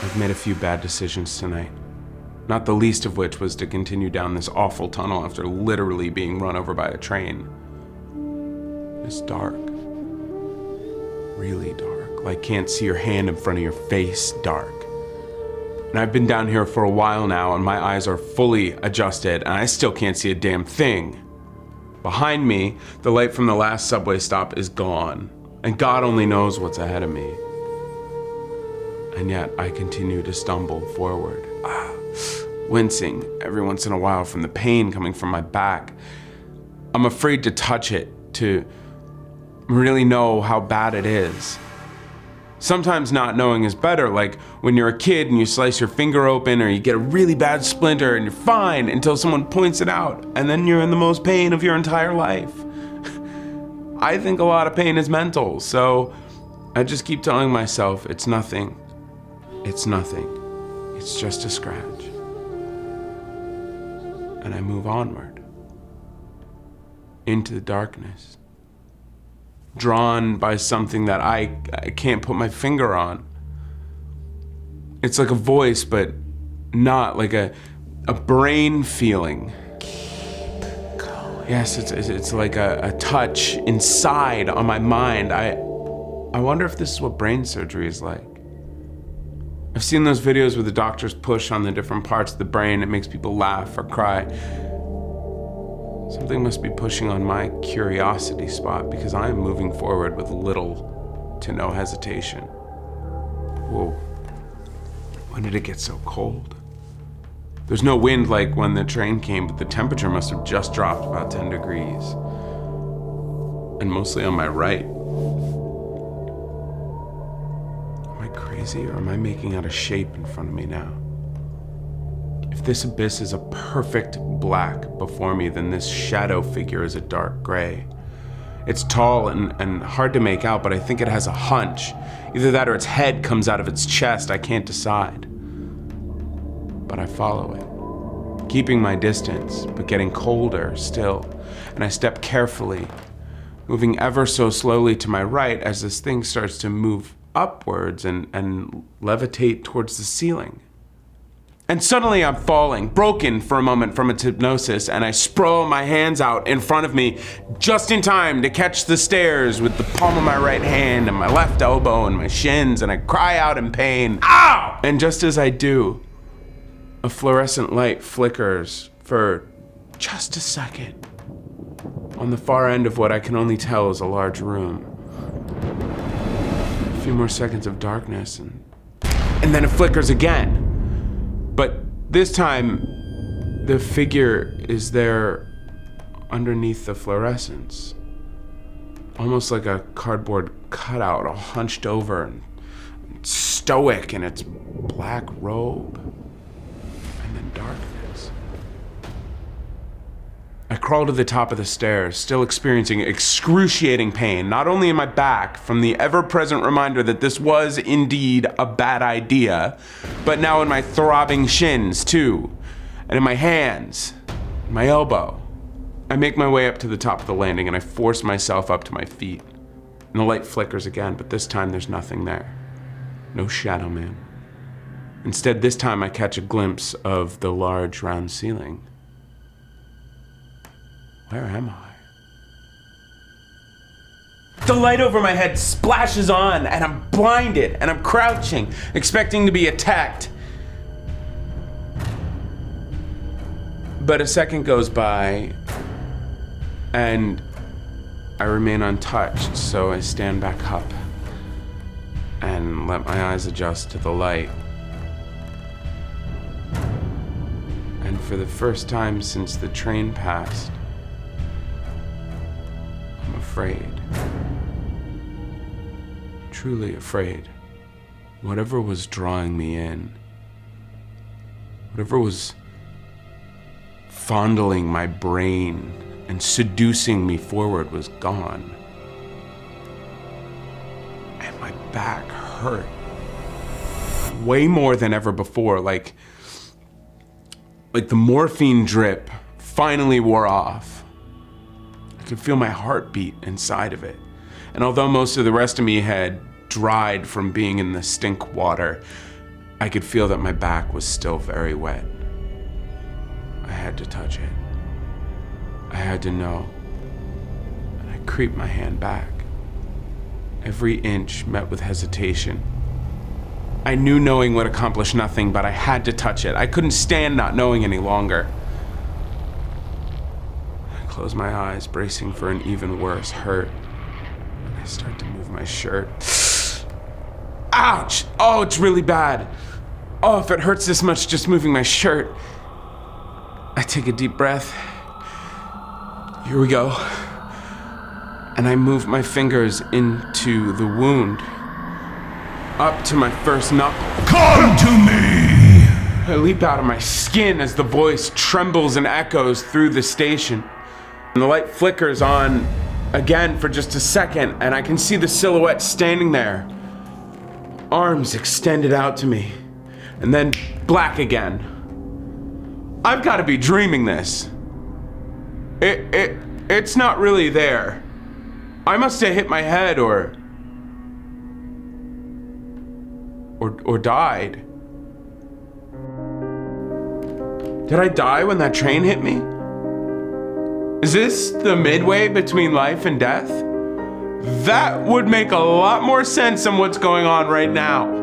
I've made a few bad decisions tonight. Not the least of which was to continue down this awful tunnel after literally being run over by a train. It's dark. Really dark. Like can't see your hand in front of your face dark. And I've been down here for a while now and my eyes are fully adjusted and I still can't see a damn thing. Behind me, the light from the last subway stop is gone. And God only knows what's ahead of me. And yet I continue to stumble forward, wincing every once in a while from the pain coming from my back. I'm afraid to touch it, to really know how bad it is. Sometimes not knowing is better, like when you're a kid and you slice your finger open or you get a really bad splinter and you're fine until someone points it out and then you're in the most pain of your entire life. I think a lot of pain is mental, so I just keep telling myself it's nothing. It's nothing. It's just a scratch. And I move onward into the darkness, drawn by something that I can't put my finger on. It's like a voice, but not like a brain feeling. Keep going. Yes, it's like a touch inside on my mind. I wonder if this is what brain surgery is like. I've seen those videos where the doctors push on the different parts of the brain. It makes people laugh or cry. Something must be pushing on my curiosity spot because I am moving forward with little to no hesitation. Whoa, when did it get so cold? There's no wind like when the train came, but the temperature must have just dropped about 10 degrees. And mostly on my right. Am I crazy or am I making out a shape in front of me now? If this abyss is a perfect black before me, then this shadow figure is a dark gray. It's tall and hard to make out, but I think it has a hunch. Either that or its head comes out of its chest, I can't decide. But I follow it, keeping my distance, but getting colder still. And I step carefully, moving ever so slowly to my right as this thing starts to move upwards and levitate towards the ceiling. And suddenly I'm falling, broken for a moment from its hypnosis, and I sprawl my hands out in front of me just in time to catch the stairs with the palm of my right hand and my left elbow and my shins, and I cry out in pain, "Ow!" And just as I do, a fluorescent light flickers for just a second on the far end of what I can only tell is a large room. A few more seconds of darkness, and then it flickers again. But this time, the figure is there underneath the fluorescence. Almost like a cardboard cutout, all hunched over and stoic in its black robe. And then darkness. I crawl to the top of the stairs, still experiencing excruciating pain, not only in my back from the ever-present reminder that this was indeed a bad idea, but now in my throbbing shins too, and in my hands, my elbow. I make my way up to the top of the landing and I force myself up to my feet. And the light flickers again, but this time there's nothing there. No shadow man. Instead, this time I catch a glimpse of the large round ceiling. Where am I? The light over my head splashes on and I'm blinded and I'm crouching, expecting to be attacked. But a second goes by and I remain untouched, so I stand back up and let my eyes adjust to the light. And for the first time since the train passed, I'm afraid. Truly afraid. Whatever was drawing me in, whatever was fondling my brain and seducing me forward was gone. And my back hurt way more than ever before, like the morphine drip finally wore off. I could feel my heartbeat inside of it. And although most of the rest of me had dried from being in the stink water, I could feel that my back was still very wet. I had to touch it. I had to know. And I creeped my hand back. Every inch met with hesitation. I knew knowing would accomplish nothing, but I had to touch it. I couldn't stand not knowing any longer. I closed my eyes, bracing for an even worse hurt. And I start to move my shirt. Ouch! Oh, it's really bad. Oh, if it hurts this much just moving my shirt. I take a deep breath. Here we go. And I move my fingers into the wound. Up to my first knuckle. Come to me! I leap out of my skin as the voice trembles and echoes through the station. And the light flickers on again for just a second, and I can see the silhouette standing there. Arms extended out to me. And then black again. I've got to be dreaming this. It's not really there. I must have hit my head or died. Did I die when that train hit me? Is this the midway between life and death? That would make a lot more sense than what's going on right now.